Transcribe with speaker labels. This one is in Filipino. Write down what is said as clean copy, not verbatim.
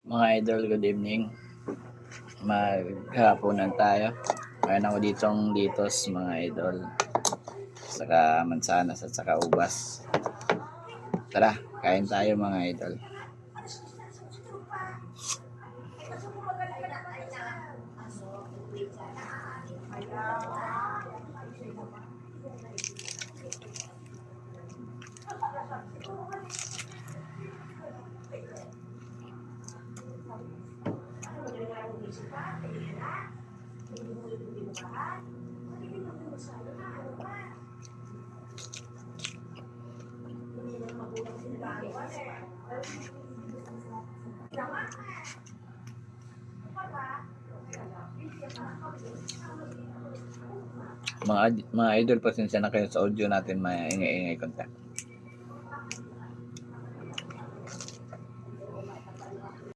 Speaker 1: Mga idol, good evening. Maghapunan tayo. Kaya ako ditong litos, mga idol. Saka mansanas at saka ubas. Tara, kain tayo mga idol. Mga idol, pasensya na kayo sa audio natin, maingay-ingay konti.